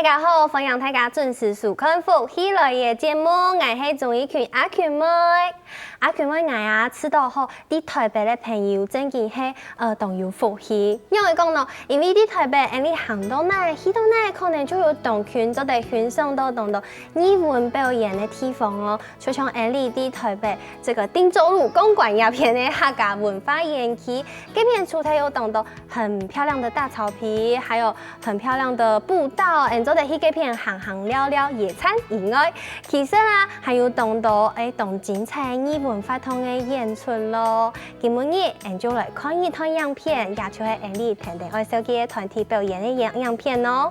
家好，欢迎大家准时收看福喜来嘅节目，我是综艺群阿群妹。阿群妹我知道后，啲台北嘅朋友真嘅係都有福喜，因為講咯，因為啲台北你行到哪去到哪，可能就有同群就得欣賞到藝文表演嘅地方哦，就像你啲台北這個汀州路公館入邊嘅客家文化園區，這邊除咗有到很漂亮的大草皮，還有很漂亮的步道，做得去這邊行聊聊野餐以外，其實啊還有到同精彩藝文發通嘅演出咯。今日就來看一套影片，也就係你聽愛手機嘅團體表演嘅影片咯。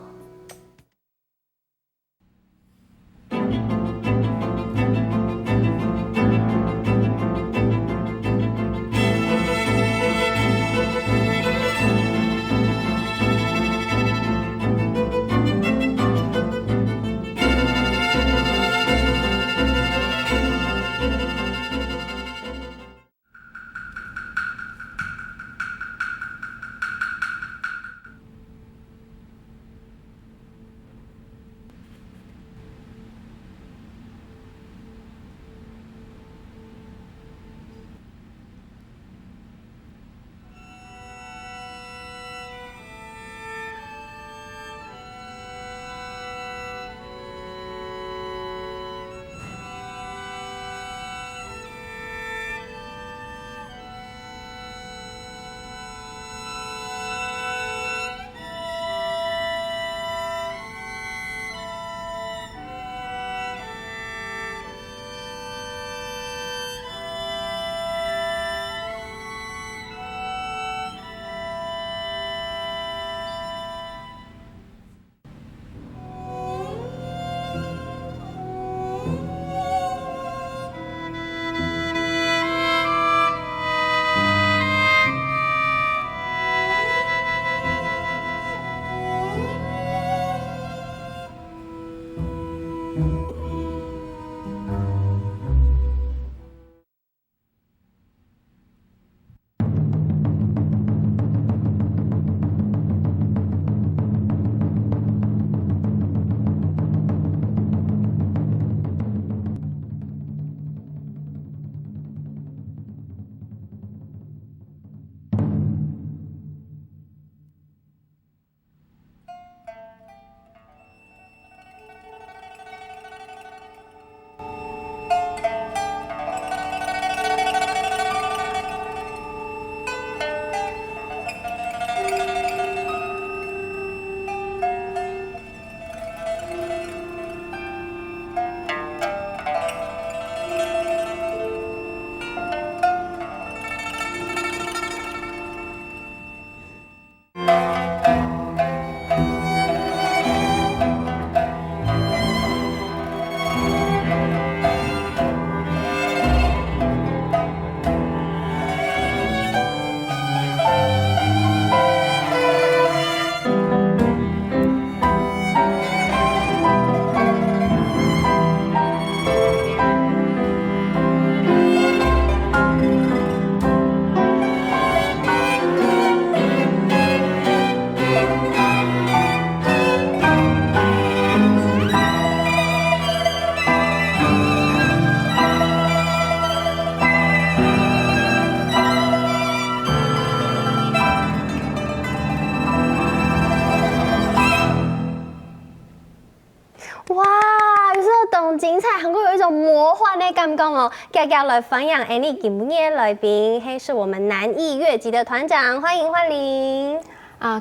精彩，韩国有一种魔幻的感觉哦！家家来分享，你今日来宾，嘿，是我们南艺乐集的团长，欢迎焕玲。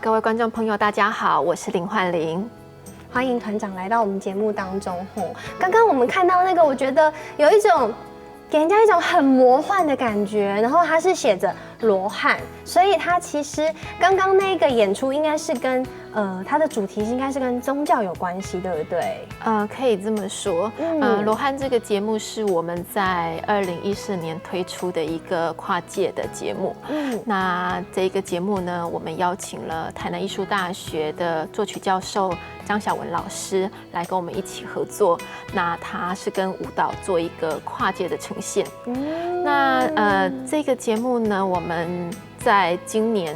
各位观众朋友，大家好，我是林焕玲。欢迎团长来到我们节目当中。刚刚我们看到那个，我觉得有一种给人家一种很魔幻的感觉，然后它是写着罗汉，所以它其实刚刚那个演出应该是跟它的主题应该是跟宗教有关系，对不对？可以这么说。罗汉这个节目是我们在2014年推出的一个跨界的节目。那这个节目呢，我们邀请了台南艺术大学的作曲教授张晓文老师来跟我们一起合作。那他是跟舞蹈做一个跨界的呈现。那这个节目呢，我们在今年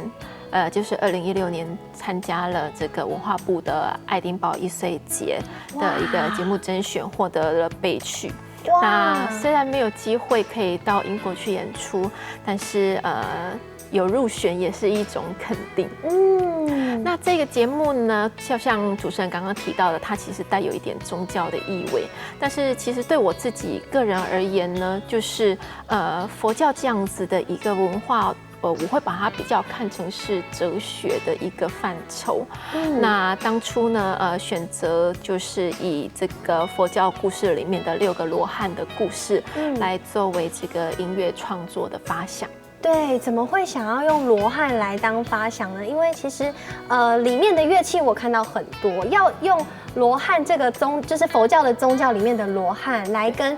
就是2016年参加了这个文化部的爱丁堡1岁节的一个节目甄选，获得了备取。那虽然没有机会可以到英国去演出，但是有入选也是一种肯定。那这个节目呢，就像主持人刚刚提到的，它其实带有一点宗教的意味。但是其实对我自己个人而言呢，就是佛教这样子的一个文化。我会把它比较看成是哲学的一个范畴。那当初呢，选择就是以这个佛教故事里面的6个罗汉的故事，来作为这个音乐创作的发想。对，怎么会想要用罗汉来当发想呢？因为其实里面的乐器我看到很多，要用罗汉这个就是佛教的宗教里面的罗汉来跟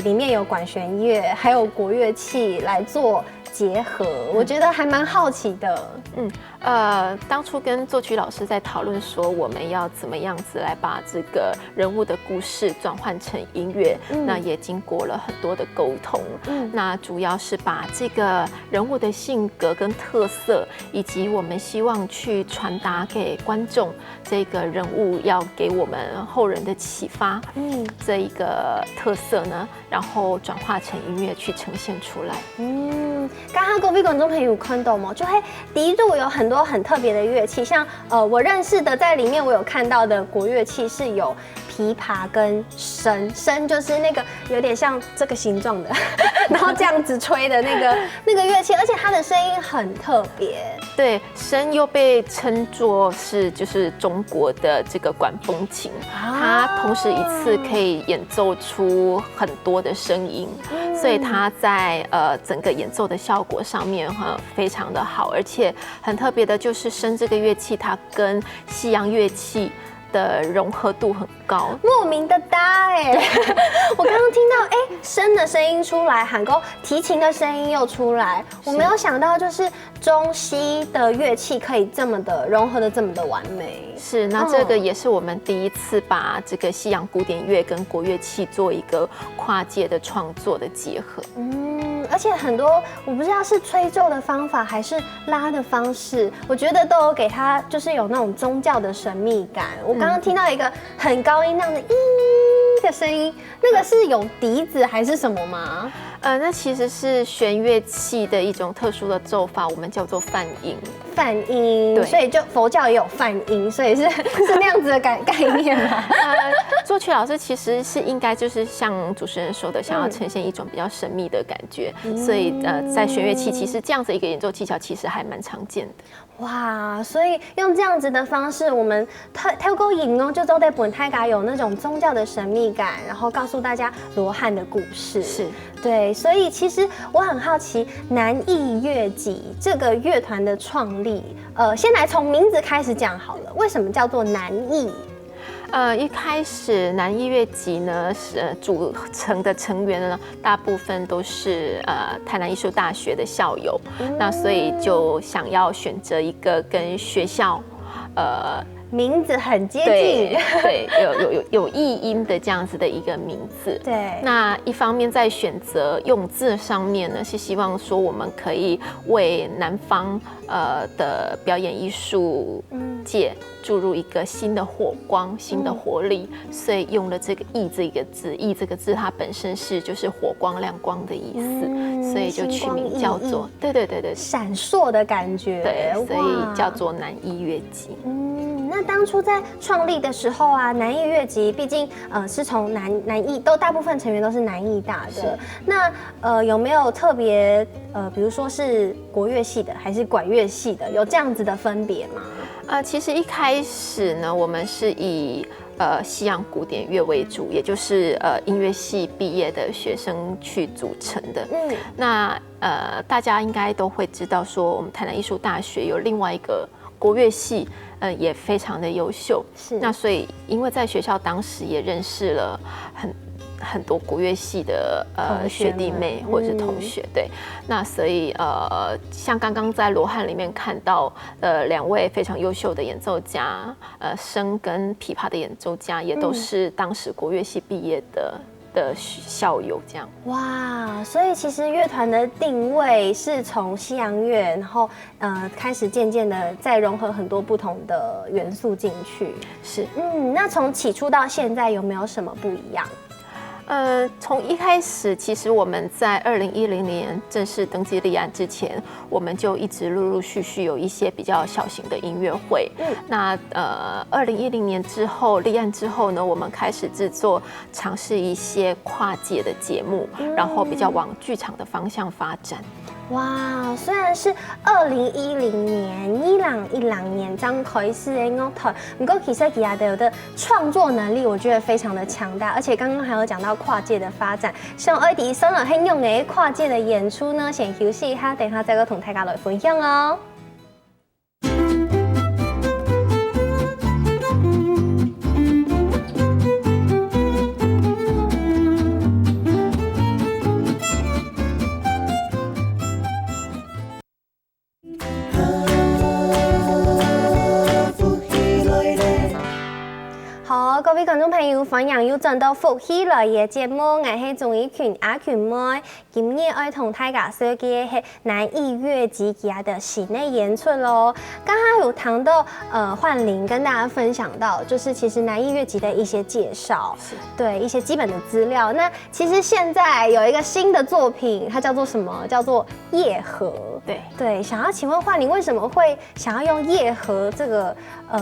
里面有管弦乐还有国乐器来做结合，我觉得还蛮好奇的。当初跟作曲老师在讨论说，我们要怎么样子来把这个人物的故事转换成音乐，那也经过了很多的沟通。那主要是把这个人物的性格跟特色，以及我们希望去传达给观众这个人物要给我们后人的启发，这一个特色呢，然后转化成音乐去呈现出来。刚刚各位观众朋友看到吗？就会笛度有很多很特别的乐器，像我认识的，在里面我有看到的国乐器是有琵琶跟笙就是那个有点像这个形状的，然后这样子吹的那个乐器，而且它的声音很特别。对，笙又被称作是就是中国的这个管风琴，它同时一次可以演奏出很多的声音，所以它在整个演奏的效果上面非常的好，而且很特别的就是笙这个乐器，它跟西洋乐器的融合度很高，莫名的搭哎！我刚刚听到笙的声音出来，喊勾提琴的声音又出来，我没有想到就是中西的乐器可以这么的融合的这么的完美。是，那这个也是我们第一次把这个西洋古典乐跟国乐器做一个跨界的创作的结合。而且很多我不知道是吹奏的方法还是拉的方式，我觉得都有给它就是有那种宗教的神秘感。我刚刚听到一个很高音量的“的声音，那个是有笛子还是什么吗？那其实是弦乐器的一种特殊的奏法，我们叫做泛音。泛音，所以就佛教也有泛音，所以是那样子的概念吗？作曲老师其实是应该就是像主持人说的，想要呈现一种比较神秘的感觉，所以在弦乐器其实这样子一个演奏技巧其实还蛮常见的。哇，所以用这样子的方式，我们透过影就都在本太嘎有那种宗教的神秘感，然后告诉大家罗汉的故事。是，对，所以其实我很好奇南艺乐集这个乐团的创立，先来从名字开始讲好了，为什么叫做南艺？一开始南艺乐集呢，是组成的成员呢，大部分都是台南艺术大学的校友，那所以就想要选择一个跟学校名字很接近，对，有译音的这样子的一个名字。对，那一方面在选择用字上面呢，是希望说我们可以为南方的表演艺术界注入一个新的火光、新的活力，所以用了这个“艺”这个字。“艺”这个字它本身是就是火光、亮光的意思，所以就取名叫做对闪烁的感觉。对，所以叫做南艺乐集。那当初在创立的时候啊，南艺乐集毕竟是从南艺大部分成员都是南艺大的。那有没有特别比如说是国乐系的还是管乐系的，有这样子的分别吗？其实一开始呢，我们是以西洋古典乐为主，也就是音乐系毕业的学生去组成的。那大家应该都会知道说，我们台南艺术大学有另外一个国乐系。也非常的优秀，是。那所以，因为在学校当时也认识了很多国乐系的学弟妹或者是同学，对。那所以像刚刚在罗汉里面看到2位非常优秀的演奏家，笙跟琵琶的演奏家也都是当时国乐系毕业的的校友这样。哇，所以其实乐团的定位是从西洋乐，然后开始渐渐的再融合很多不同的元素进去。是，那从起初到现在有没有什么不一样？从一开始，其实我们在2010年正式登记立案之前，我们就一直陆陆续续有一些比较小型的音乐会。那2010年之后立案之后呢，我们开始制作尝试一些跨界的节目，然后比较往剧场的方向发展。哇，虽然是2010年伊朗年张开始的乐团，不过其实其他的创作能力，我觉得非常的强大，而且刚刚还有讲到跨界的发展，像爱迪生很用的跨界的演出呢，先休息一下，等下再跟同大家来分享哦。好，各位观众朋友，欢迎又轉到福喜來嘅節目，我係鍾意權阿權妹。今日愛同大家說嘅係南藝樂季佢的室內演出咯。剛剛有談到煥玲跟大家分享到，就是其實南藝樂季的一些介紹，對一些基本的資料。那其實現在有一個新的作品，它叫做什麼？叫做夜河。對，想要請問煥玲為什麼會想要用夜河這個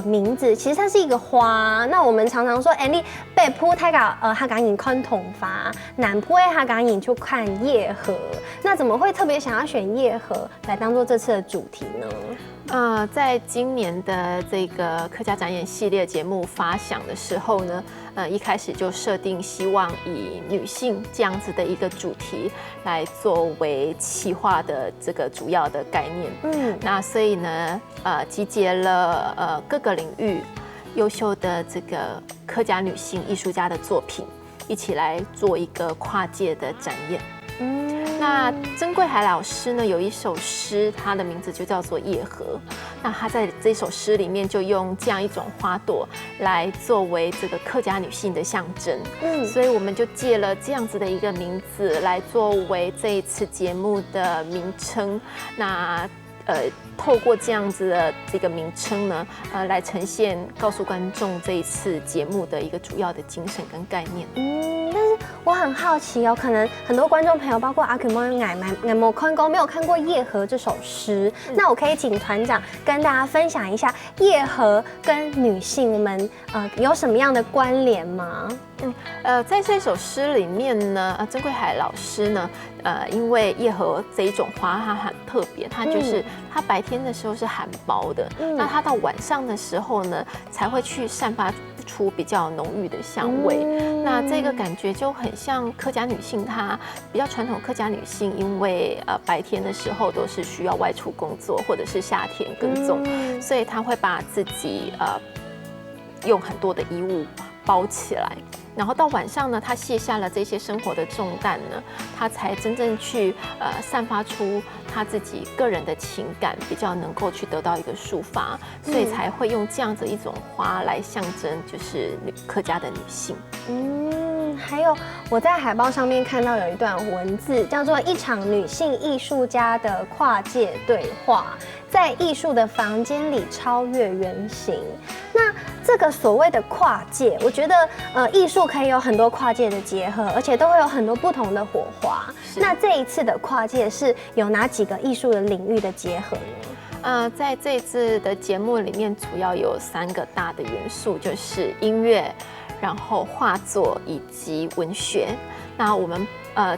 名字？其實它是一個花。那我們常常說，你北部客家人看桐花，南部客家人就看夜河。那怎麼會特別想要選夜河來當做這次的主題呢？在今年的這個客家展演系列節目發想的時候呢，一開始就設定希望以女性這樣子的一個主題來作為企劃的這個主要的概念。那所以呢，集結了各個領域優秀的這個客家女性藝術家的作品，一起來做一個跨界的展演。那曾貴海老師呢有一首詩，它的名字就叫做《夜河》。那他在這首詩裡面就用這樣一種花朵來作為這個客家女性的象徵。所以我們就借了這樣子的一個名字來作為這一次節目的名稱。那透過這樣子的這個名稱呢，來呈現告訴觀眾這一次節目的一個主要的精神跟概念。但是我很好奇哦，可能很多觀眾朋友，包括阿權妹、我沒有看過《夜河》這首詩。那我可以請團長跟大家分享一下，夜河跟女性我們有什麼樣的關聯嗎？在這首詩裡面呢，曾貴海老師呢，因為夜河這一種花它很特別，它就是它白天的時候是含苞的，那它到晚上的時候呢，才會去散發出比較濃郁的香味。那這個感覺就很像客家女性，她比較傳統客家女性，因為白天的時候都是需要外出工作，或者是夏天耕種，所以她會把自己用很多的衣物包起來。然後到晚上呢，他卸下了這些生活的重擔呢，他才真正去散發出他自己個人的情感，比較能夠去得到一個抒發，所以才會用這樣子一種花來象徵，就是客家的女性。還有我在海報上面看到有一段文字，叫做一場女性藝術家的跨界對話，在藝術的房間裡超越原型。那這個所謂的跨界，我覺得藝術可以有很多跨界的結合，而且都會有很多不同的火花。那這一次的跨界是有哪幾個藝術的領域的結合呢？在這一次的節目裡面，主要有3個大的元素，就是音樂，然後畫作以及文學。那我們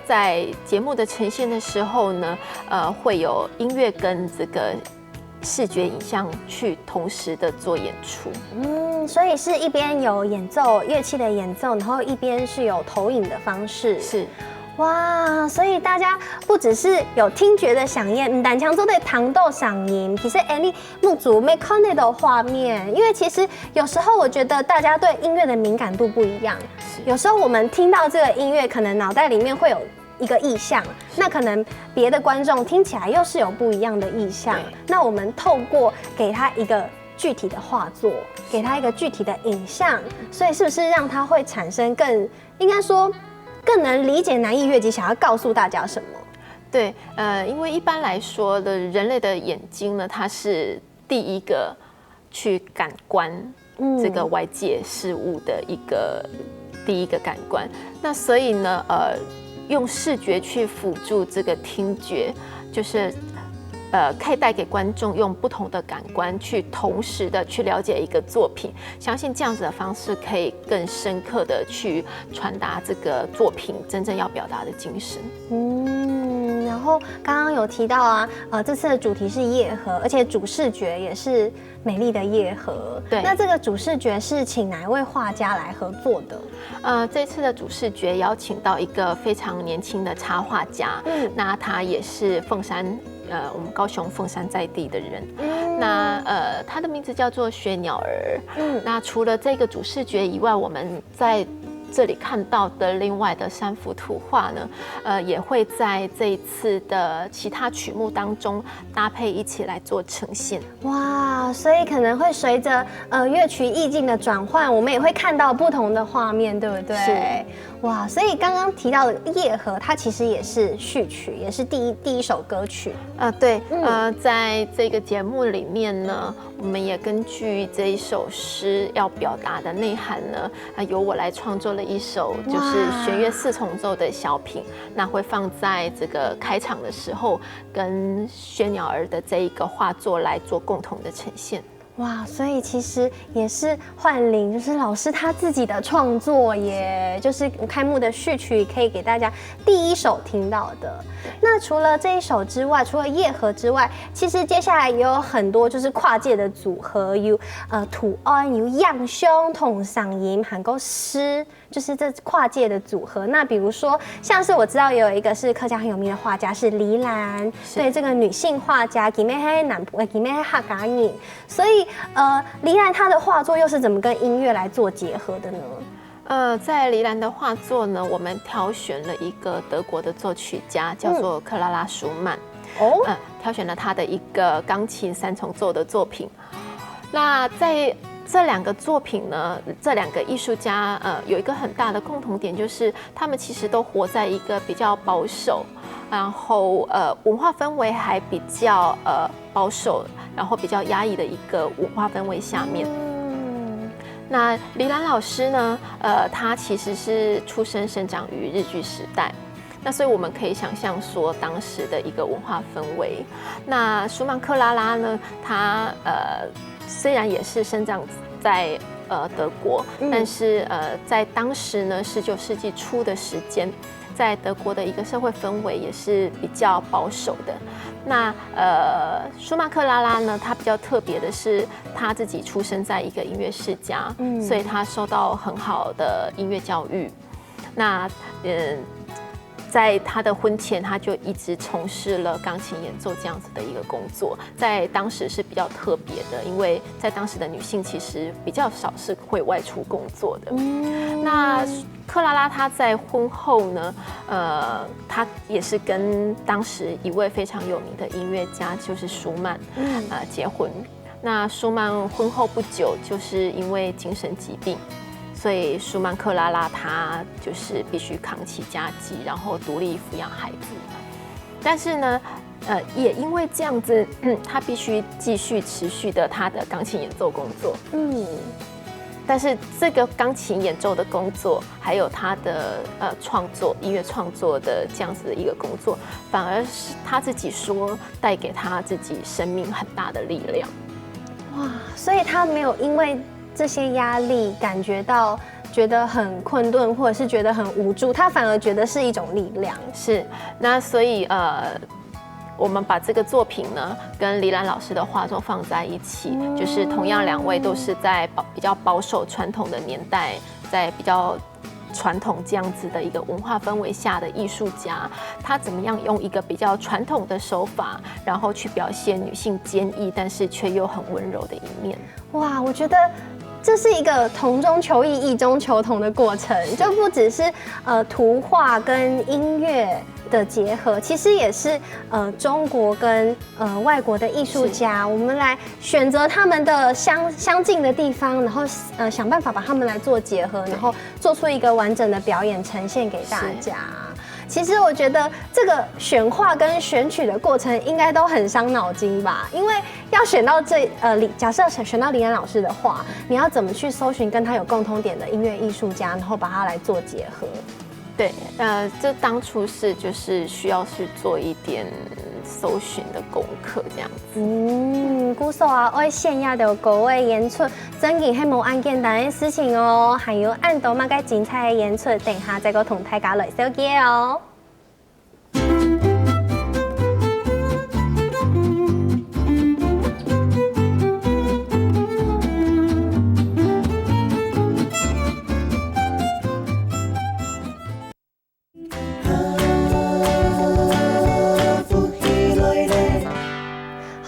在節目的呈現的時候呢，會有音樂跟這個視覺影像去同時的做演出。所以是一邊有演奏樂器的演奏，然後一邊是有投影的方式。是。哇，所以大家不只是有聽覺的饗宴，唔單槍做對糖豆嗓音，其實你目睭沒看得到畫面，因為其實有時候我覺得大家對音樂的敏感度不一樣，有時候我們聽到這個音樂，可能腦袋裡面會有一個意象，那可能別的觀眾聽起來又是有不一樣的意象，那我們透過給他一個具體的畫作，給他一個具體的影像，所以是不是讓他會產生更應該說更能理解南艺乐集想要告诉大家什么？对，因为一般来说的人类的眼睛呢，它是第一个去感官这个外界事物的第一个感官。那所以呢，用视觉去辅助这个听觉，就是可以带给观众用不同的感官去同时的去了解一个作品。相信这样子的方式可以更深刻的去传达这个作品真正要表达的精神。然后刚刚有提到啊，这次的主题是夜河，而且主视觉也是美丽的夜河。对，那这个主视觉是请哪一位画家来合作的？这次的主视觉邀请到一个非常年轻的插画家，那他也是凤山，我们高雄凤山在地的人。那他的名字叫做薛鸟儿。那除了这个主视觉以外，我们在这里看到的另外的3幅图画呢，也会在这一次的其他曲目当中搭配一起来做呈现。哇，所以可能会随着乐曲意境的转换，我们也会看到不同的画面，对不对？是。哇，所以刚刚提到的夜河，它其实也是序曲，也是第一首歌曲。对，在这个节目里面呢，我们也根据这一首诗要表达的内涵呢，由我来创作了一首就是弦乐4重奏的小品，那会放在这个开场的时候，跟薛鸟儿的这一个画作来做共同的呈现。哇，所以其实也是焕霖，就是老师他自己的创作耶，就是开幕的序曲可以给大家第一首听到的。那除了这一首之外，除了夜河之外，其实接下来也有很多就是跨界的组合，有土安，有样兄、同嗓音，还有诗，就是这跨界的组合。那比如说，像是我知道有一个是客家很有名的画家是黎兰，对，这个女性画家，吉妹黑南部，吉妹黑客家人，所以黎兰她的画作又是怎么跟音乐来做结合的呢？在黎兰的画作呢，我们挑选了一个德国的作曲家，叫做克拉拉·舒曼。挑选了他的一个钢琴3重奏的作品。那在这2个作品呢，这2个艺术家有一个很大的共同点，就是他们其实都活在一个比较保守，然后文化氛围还比较保守，然后比较压抑的一个文化氛围下面。那黎兰老师呢，他其实是出生生长于日据时代。那所以我们可以想象说当时的一个文化氛围。那舒曼克拉拉呢，他虽然也是生长在德国，但是在当时呢19世纪初的时间，在德国的一个社会氛围也是比较保守的。那舒曼克拉拉呢，他比较特别的是他自己出生在一个音乐世家，所以他受到很好的音乐教育。那在他的婚前，他就一直从事了钢琴演奏这样子的一个工作，在当时是比较特别的，因为在当时的女性其实比较少是会外出工作的。那克拉拉她在婚后呢，她也是跟当时一位非常有名的音乐家，就是舒曼，结婚。那舒曼婚后不久，就是因为精神疾病。所以舒曼克拉拉她就是必须扛起家计，然后独立抚养孩子。但是呢，也因为这样子，她必须继续持续的她的钢琴演奏工作。但是这个钢琴演奏的工作，还有她的创作音乐创作的这样子的一个工作，反而是她自己说带给她自己生命很大的力量。哇，所以她没有因为这些压力觉得很困顿，或者是觉得很无助，他反而觉得是一种力量。是，那所以我们把这个作品呢跟黎兰老师的画作放在一起，就是同样2位都是在比较保守传统的年代，在比较传统这样子的一个文化氛围下的艺术家，他怎么样用一个比较传统的手法，然后去表现女性坚毅但是却又很温柔的一面。哇，我觉得这是一个同中求异、异中求同的过程，就不只是图画跟音乐的结合，其实也是中国跟外国的艺术家，我们来选择他们的相近的地方，然后想办法把他们来做结合，然后做出一个完整的表演呈现给大家。其实我觉得这个选画跟选曲的过程应该都很伤脑筋吧，因为要选到假设选到林安老师的话，你要怎么去搜寻跟他有共通点的音乐艺术家，然后把它来做结合？对，这当初就是需要去做一点搜寻的功课这样子。鼓手啊，爱线下的各位演出，真嘅係冇咁簡單嘅事情哦，還有按到乜嘅精彩嘅演出，等下再個同大家來小結哦。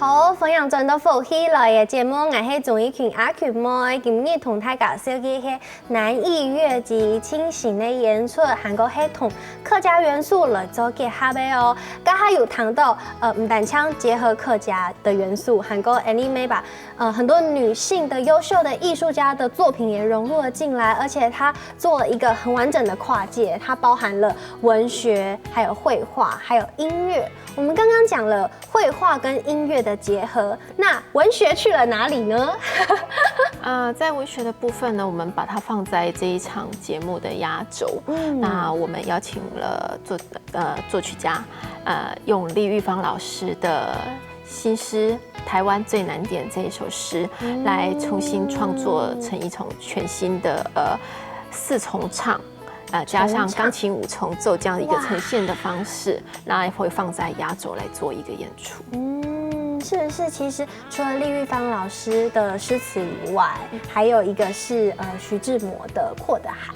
好，分享轉到福喜來嘅節目，我係綜藝群阿權妹，今日同大家紹介係南藝樂節輕型嘅演出，韓國係同客家元素來做結合嘅哦。剛才有談到，唔但槍結合客家的元素，韓國 anime 把很多女性的優秀的藝術家的作品也融入了進來，而且它做了一個很完整的跨界，它包含了文學、還有繪畫、還有音樂。我們剛剛講了繪畫跟音樂的結合，那文學去了哪裡呢？在文學的部分呢，我們把它放在這一場節目的壓軸。那我們邀請了作曲家，用李玉芳老師的新詩《台灣最難點》這一首詩，來重新創作成一種全新的四重唱。加上鋼琴五重奏這樣一個呈現的方式，那會放在壓軸來做一個演出。是不是？其實除了李玉芳老師的詩詞以外，還有一個是徐志摩的《闊的海》。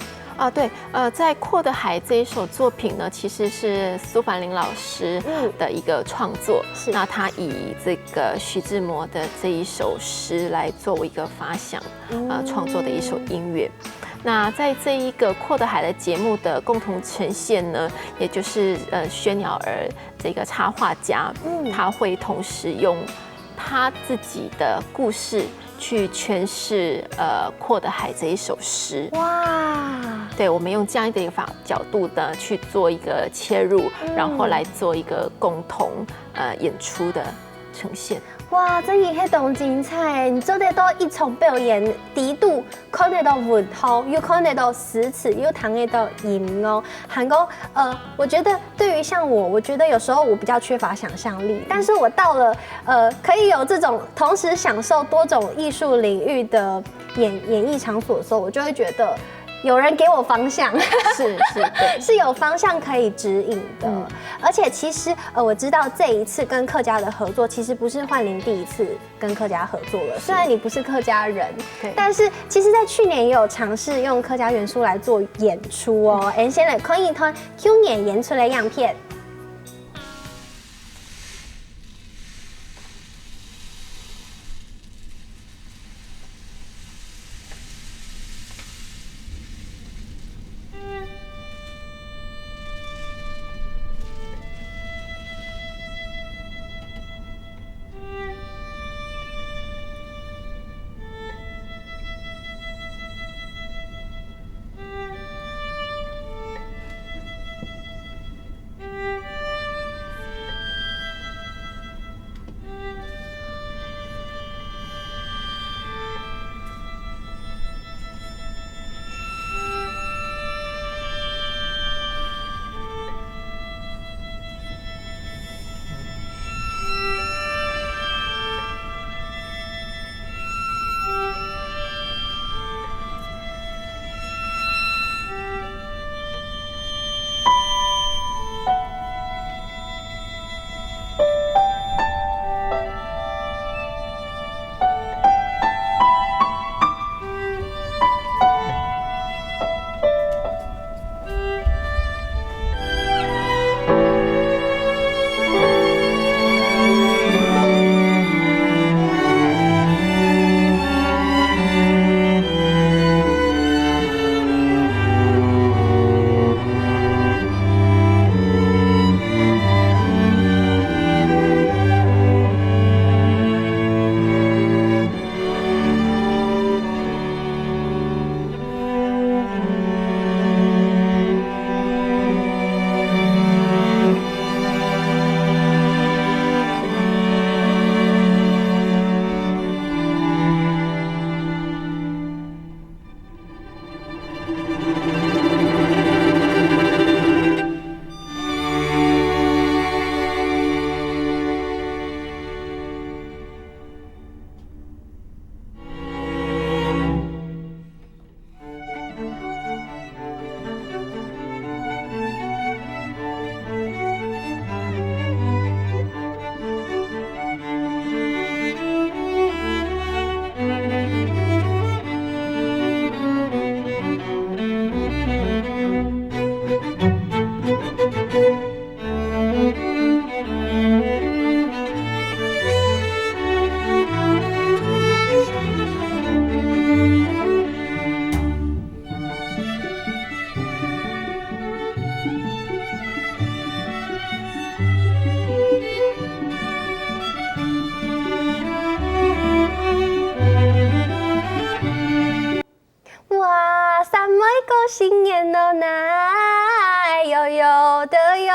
對，在《闊的海》這一首作品呢，其實是蘇凡林老師的一個創作。那他以這個徐志摩的這一首詩來作為一個發想，創作的一首音樂。那在這一個《闊的海》的節目的共同呈現呢，也就是薛鳥兒這個插畫家，他會同時用他自己的故事去詮釋《闊的海》這一首詩。哇！對，我們用這樣的一個角度呢去做一個切入，然後來做一個共同演出的呈現。哇，真係係咁精彩！你做得到一場表演，低度看得到舞蹈，又看得到詩詞，又聽得到音樂。韓國，我覺得對於像我覺得有時候我比較缺乏想象力，但是我到了可以有這種同時享受多種藝術領域的演藝場所的時候，我就會覺得有人給我方向，是有方向可以指引的。而且其實我知道這一次跟客家的合作，其實不是煥玲第一次跟客家合作了。雖然你不是客家人，但是其實在去年也有嘗試用客家元素來做演出哦。先來看一看去年演出的樣片。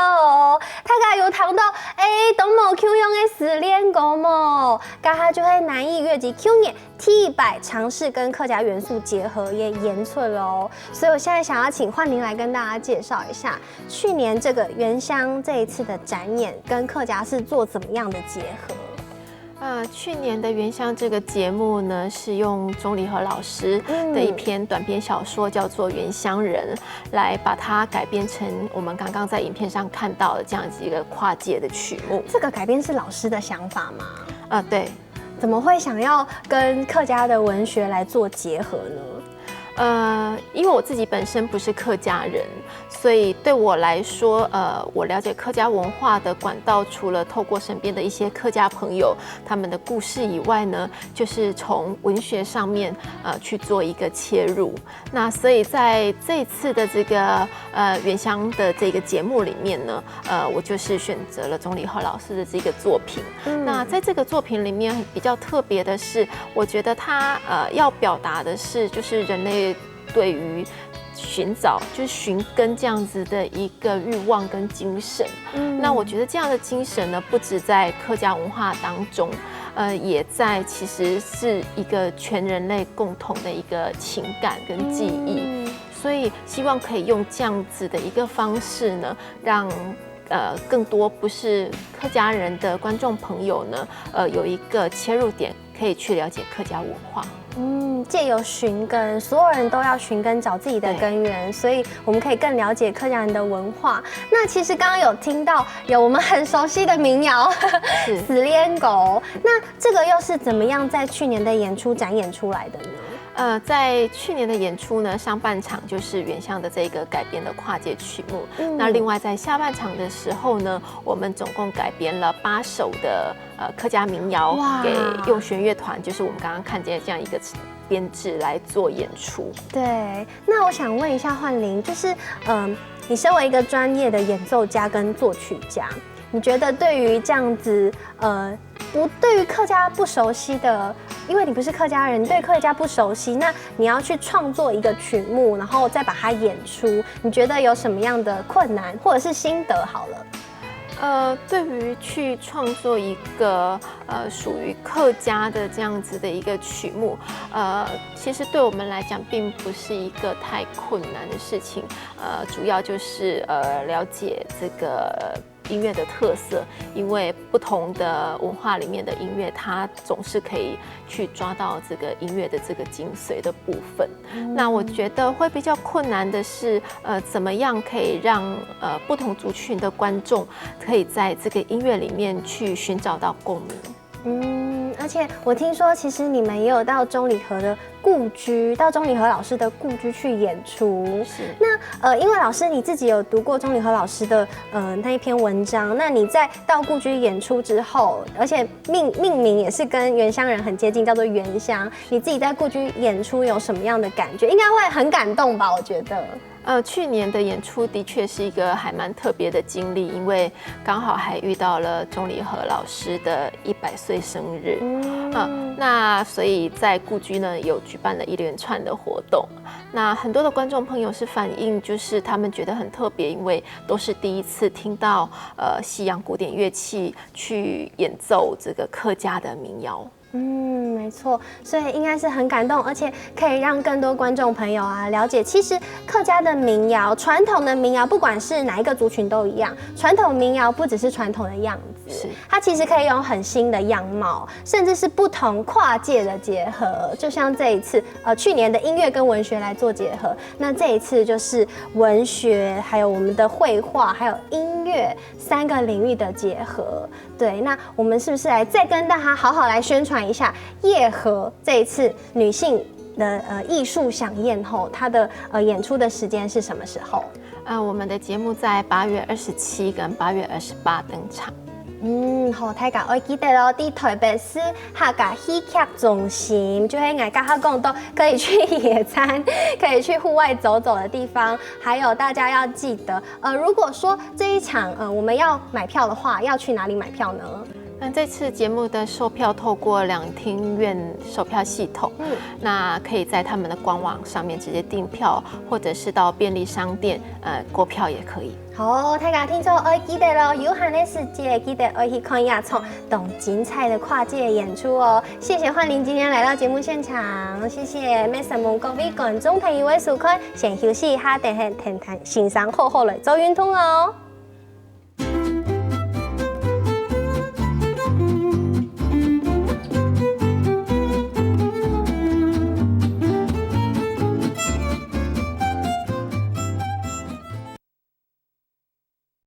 哦，大家有谈到都冇 Q 用的失恋歌么？刚才就会南艺乐集 Q 年 T100尝试跟客家元素结合也演出了哦，所以我现在想要请焕玲来跟大家介绍一下，去年这个原乡这一次的展演跟客家是做怎么样的结合？去年的原乡这个节目呢，是用钟离和老师的一篇短篇小说，叫做《原乡人》，来把它改编成我们刚刚在影片上看到的这样子一个跨界的曲目。这个改编是老师的想法吗？对。怎么会想要跟客家的文学来做结合呢？因为我自己本身不是客家人，所以对我来说，我了解客家文化的管道，除了透过身边的一些客家朋友他们的故事以外呢，就是从文学上面去做一个切入。那所以在这一次的这个原乡的这个节目里面呢，我就是选择了钟离和老师的这个作品。那在这个作品里面比较特别的是，我觉得他要表达的是就是人类对于寻找就是寻根这样子的一个欲望跟精神。那我觉得这样的精神呢，不止在客家文化当中，也在其实是一个全人类共同的一个情感跟记忆。所以希望可以用这样子的一个方式呢，让更多不是客家人的观众朋友呢，有一个切入点，可以去了解客家文化。借由寻根，所有人都要寻根找自己的根源，所以我们可以更了解客家人的文化。那其实刚刚有听到有我们很熟悉的民谣《死恋狗》，那这个又是怎么样在去年的演出展演出来的呢？在去年的演出呢，上半场就是原乡的这个改编的跨界曲目。那另外在下半场的时候呢，我们总共改编了8首的客家民谣给用弦乐团，就是我们刚刚看见这样一个编制来做演出。对，那我想问一下焕玲，就是你身为一个专业的演奏家跟作曲家，你觉得对于这样子对于客家不熟悉的，因为你不是客家人，对客家不熟悉，那你要去创作一个曲目，然后再把它演出，你觉得有什么样的困难或者是心得？好了。对于去创作一个属于客家的这样子的一个曲目，其实对我们来讲并不是一个太困难的事情。主要就是了解这个音乐的特色，因为不同的文化里面的音乐，它总是可以去抓到这个音乐的这个精髓的部分。那我觉得会比较困难的是，怎么样可以让不同族群的观众可以在这个音乐里面去寻找到共鸣。而且我听说，其实你们也有到钟离和的故居，到钟离和老师的故居去演出。是。那因为老师你自己有读过钟离和老师的那一篇文章，那你在到故居演出之后，而且命名也是跟原乡人很接近，叫做原乡。你自己在故居演出有什么样的感觉？应该会很感动吧？我觉得。去年的演出的确是一个还蛮特别的经历，因为刚好还遇到了钟离和老师的100岁生日。那所以在故居呢有举办了一连串的活动。那很多的观众朋友是反映，就是他们觉得很特别，因为都是第一次听到西洋古典乐器去演奏这个客家的民谣。没错，所以应该是很感动，而且可以让更多观众朋友了解，其实客家的民谣，传统的民谣，不管是哪一个族群都一样，传统民谣不只是传统的样子，它其实可以有很新的样貌，甚至是不同跨界的结合。就像这一次，去年的音乐跟文学来做结合，那这一次就是文学，还有我们的绘画，还有音乐3个领域的结合。对，那我们是不是来再跟大家好好来宣传一下夜和这一次女性的艺术飨宴后，它的演出的时间是什么时候？我们的节目在8月27跟8月28登场。好，大家要记得咯，在台北市客家戏剧中心，就是我刚刚讲到可以去野餐、可以去户外走走的地方。还有大家要记得，如果说这一场我们要买票的话，要去哪里买票呢？那这次节目的售票透过两厅院售票系统，那可以在他们的官网上面直接订票，或者是到便利商店购票也可以。好，大家听众要记得咯，有限的时间记得要去看一场懂精彩的跨界演出哦。谢谢焕玲今天来到节目现场，谢谢。每什么各位观众朋友的收看，先休息一下，等下欣赏好好来做运动哦。